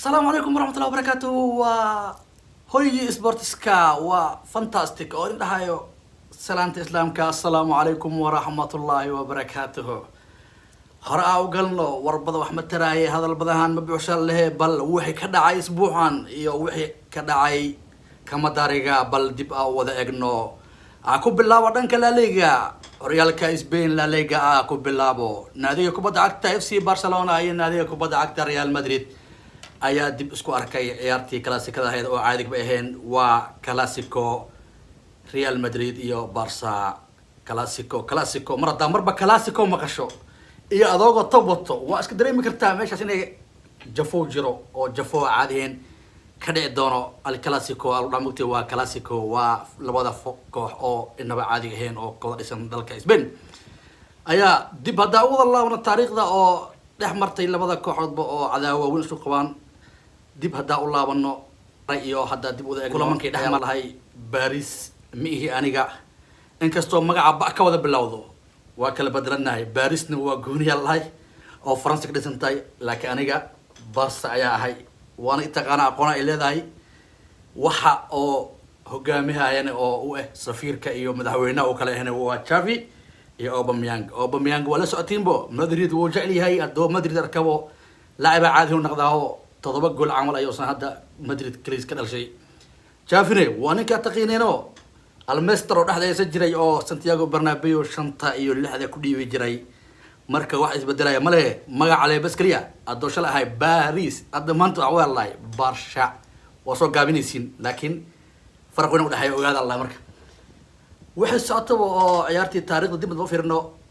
السلام عليكم ورحمة الله وبركاته هوي سبورتسكا وفانتاستيك oo indhahayo salaanta islaamka assalaamu calaykum waraxmatullaahi wabarakaatuhu hore aan u galno warbada wax ma taraaye hadal badahan ma buuxshan lehe bal wixii ka dhacay isbuucan iyo wixii ka dhacay kama dariga bal dib aan wada egno aan ku bilaabo dhanka La Liga horyaalka Spain La Liga aan ku bilaabo naadiga kubadda cagta FC Barcelona iyo naadiga kubadda cagta Real Madrid ayaa dib isku arkay ciyaartii classic-ada ahayd oo caadi ba ahayn waa classico Real Madrid iyo Barca classico marba classico maqasho iyo adoogo toboto waa iska dareemi kartaa meeshaas inay jafo jiro oo jafo caadiyen ka dhici doono al classico al dhamugtay waa classico waa labada koox oo inaba caadi ahayn oo kooxda dhisan dalka Spain ayaa dib hadda u wada laabna taariikhda oo dhex martay labada kooxoodba oo cadaawa weyn isku qabaan dib hadda u laabano iyo hadda dib u eegno kulamankii dhex malahay Paris miihi aniga inkastoo magaca ba ka wada bilowdo waa kala bedelanahay Parisna waa gooniya lahay oo France ka dhisantay laakiin aniga Barca ayaa ahay waana itaqaana aqoon ay leedahay waxa oo hogaamiyahayna oo u ah safiirka iyo madaxweynaha oo kale ahna waa Xavi iyo Aubameyang wala socotiinbo Madrid wuu jecel yahay adoo Madrid arkabo laacib caadi u noqdaa 7 gool camal ayuu san hadda Madrid kaliis ka dhalshay Xavi waa ninka taqiinayno Almestro dhaxdeesa jiray oo Santiago Bernabeu 5 iyo 6 ku dhiibay jiray marka wax isbedelaya ma leh magaca leh bas kaliya adoo shal ahay Paris hadda maanta waa wallahi Barca waa soo gaabinaysiin laakiin farq weyn u dhaxay ogaada Allah marka wixii socotay oo ciyaartii taariikhda dib u fiirno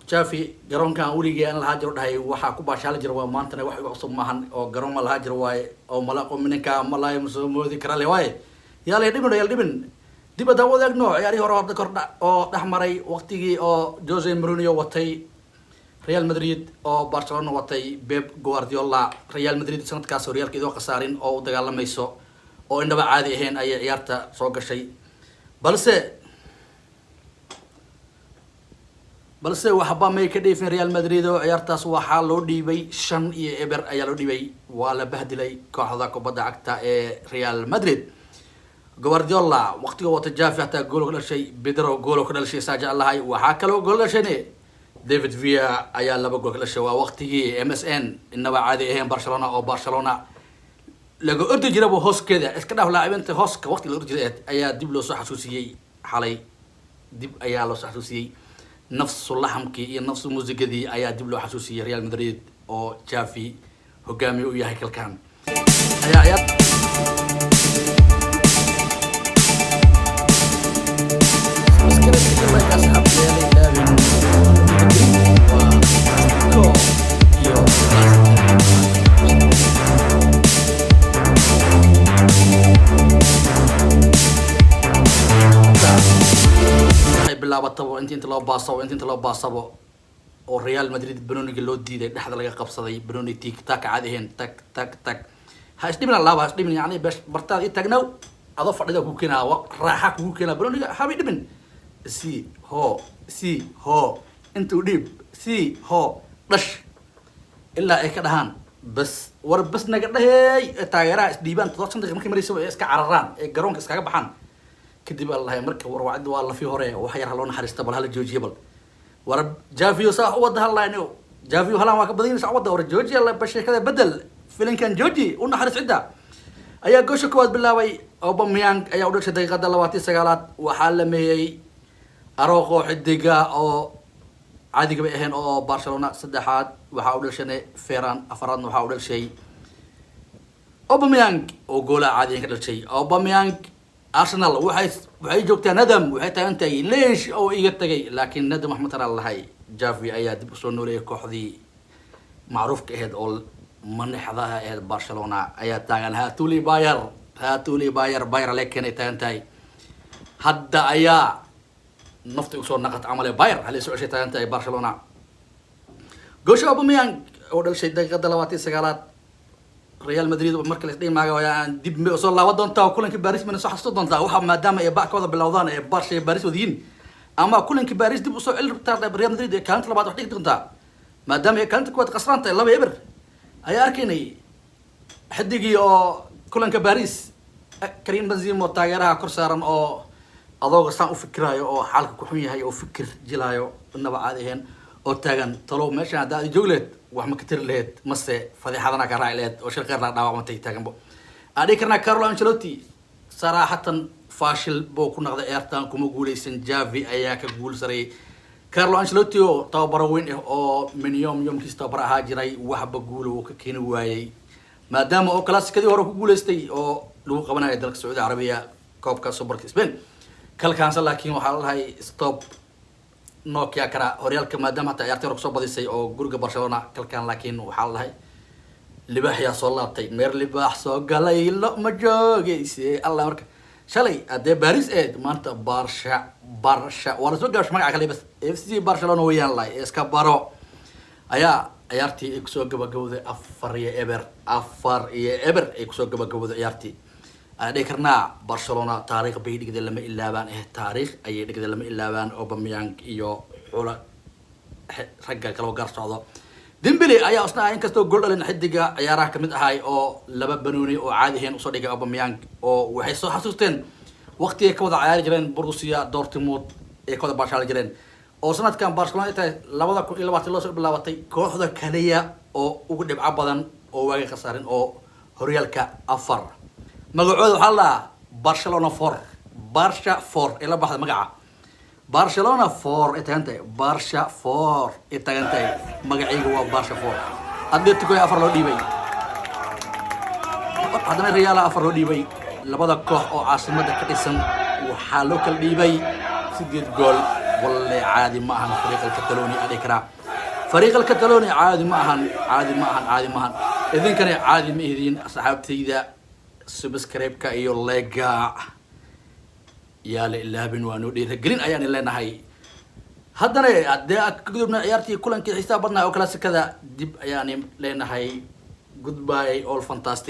Xavi garoonkan waligeey aan la jiro dhahay waxa ku baashaal jiro waa maanta wax cusub maahan oo garoon ma la jiro waay oo malaqo minka malaay soo moodi kara le waay yaa la dhibin dib u wadaagno ciyaari hore hada kordha oo dhaxmaray waqtigii oo Jose Mourinho watay Real Madrid oo Barcelona watay Pep Guardiola Real Madrid sanadkaas horyaalkeedu qasaarin oo u dagaalamayso oo indhaba caadi ahayn ay ciyaarta soo gashay balse waxba may ka dheefin Real Madrid oo ciyaartaas waxa loo dhiibay 5-0 ayaa loo dhiibay waa la bahdilay kooxda kubadda cagta ee Real Madrid Guardiola waqtiga wata Xavi hata gool ka dhashay Pedro gool ka dhashay Saja Allah waxa kale oo gool dhashay David Villa ayaa laba gool ka dhashay waa waqtigii MSN inaba caadi ahayn Barcelona laga ordi jiray hooskeeda iska dhaaf laacibinta hooska waqti la ordi jiray ayaa dib loo soo xasuusiyay xalay dib ayaa loo soo xasuusiyay نفس اللحمكي iyo نفس muusigadii ayaa dib loo xasuusiyay Real Madrid oo Xavi hogaamiye u yahay kalkan ayaa bilaabtaba inta loo baasabo oo Real Madrid Benoniga loo diiday dhaxda laga qabsaday Benoni tik tak caadihin tak ha isdhibna laaba isdhibna yani bas bartaad i tagnaw ado fadhida ku keenaa raaxa ku keenaa Benoniga habi dhibin si ho intuu dhib si ho dhash ilaa ay ka dhahan bas naga dhahay taageeraha isdhiibaan 7 daqiiqo markii marayso iska cararaan ee garoonka iskaga baxaan kadib Allah marka warwacid waa la fi hore waxa yar haloo naxariista bal hal joojiye bal war Xavi sax wada halayno Xavi halaan waa ka badin sax wada war joojiye la bashakada bedel filinkan jooji u naxariis cida ayaa goosho kood bilaabay Aubameyang ayaa u dhashay daqiiqada 29aad waxa la meeyay Araujo xidiga oo caadiga bay ahayn oo Barcelona saddexaad waxa u dhashay Ferran afaraadna waxa u dhashay Aubameyang oo goola caadi ka dhashay Aubameyang Arsenal waxay joogtaa nadam waxay taagantay leesh oo iga tagay laakiin nadam Maxamed Salahay Xavi ayaa dib u soo nooleeyay kooxdii macruufka ahayd oo manaxda ahayd Barcelona ayaa taagan Hatuli Bayer laakiin ay taagantay hadda ayaa nafti u soo naqat amal Bayer hal soo ceshay taagantay Barcelona goosho Aubameyang oo dhashay daqiiqada 29aad Real Madrid markale isdhiimaaga waa dib ma soo laabo doonta kulankii Paris ma soo xasuusto doonta waxa maadaama ay baakooda bilowdaan ee Barca iyo Paris wadiin ama kulankii Paris dib u soo cilirtaa Real Madrid ee kaalanta labaad wax dhigi doonta maadaama ay kaalanta kuwad qasranta 2-0 ayaa arkaynay حدقي أو كلن كباريس كريم بنزيما تاجرها كرسارن أو أضوء صان وفكرايو أو حالك كحوية هاي أو فكر جلايو النبع عاديهن أو تاجن طلوا ماشي عند جولت وهم كتير لهت مسه فضيحة أنا كراعي لهت وشل غير لا دعوة متى تاجن بو أدي كنا كارلو أنشيلوتي صراحة فاشل بو كنا قد إيرتان كم قولي سنجافي أياك قول سري كارلو أنشيلوتي أو تابروين أو من يوم كيس تابرا هاجري وحب قوله وككينو واي ما دام أو كلاس كذي ورا قول استي أو لو قبنا يدرك السعودية العربية كوب كسوبر كسبين كل كان لكن وحال هاي ستوب نوكيا كرا هوريالك ما دام حتى يعتبر كسب بديسي أو جورج برشلونة كل كان لكن وحال هاي لباح يا صلاتي مير لباح سوق علي لا مجاجيسي الله مرك شلي أدي باريس ما أنت برشا ولا سوق مش معك عليه بس اف سي برشلونة ويان لاي اسكابارو عيارتي اكسو gabagabada afar iyo eber ay kusoo gabagabada ciyaartii ay karnaa Barcelona taariikh bay dhigday lama ilaabaan taariikh ay dhigday lama ilaabaan Aubameyang iyo xula ragga kala gaar socdo Dembele ayaa asna in kasto gool dhalin xidiga ciyaaraha kamid ahay oo laba banooni oo caadi ahayn u soo dhigay Aubameyang oo waxay soo xasuusteen waqtiga ka wada ciyaari jireen Borussia Dortmund ee kooxda Barcelona jireen oo sanadkan Barcelona ay 2020 loo soo bilaabatay kooxda kaliya oo ugu dhibco badan oo waagi khasaarin oo horyaalka afar magacooda waxa la Barcelona 4 Barca 4 ila baxda magaca Barcelona 4 intay Barca 4 intay magaciigu waa Barca 4 Atletico afar loo dhiibay hadana Real afar loo dhiibay labada koox oo caasimada ka dhisan waxa loo kala dhiibay 8 gool والله عادي معهن فريق الكتالوني أذكره فريق الكتالوني عادي معهن إذن كان عادي مهدين صحابتي إذا سبسكريب كأيو لقى يا لله بنوانو دي ثقلين أيان اللي نهاي هذا أدي أكدبنا عيارتي كلن كي حسابنا أو كلاس كذا دب يعني لنا هاي goodbye all fantastic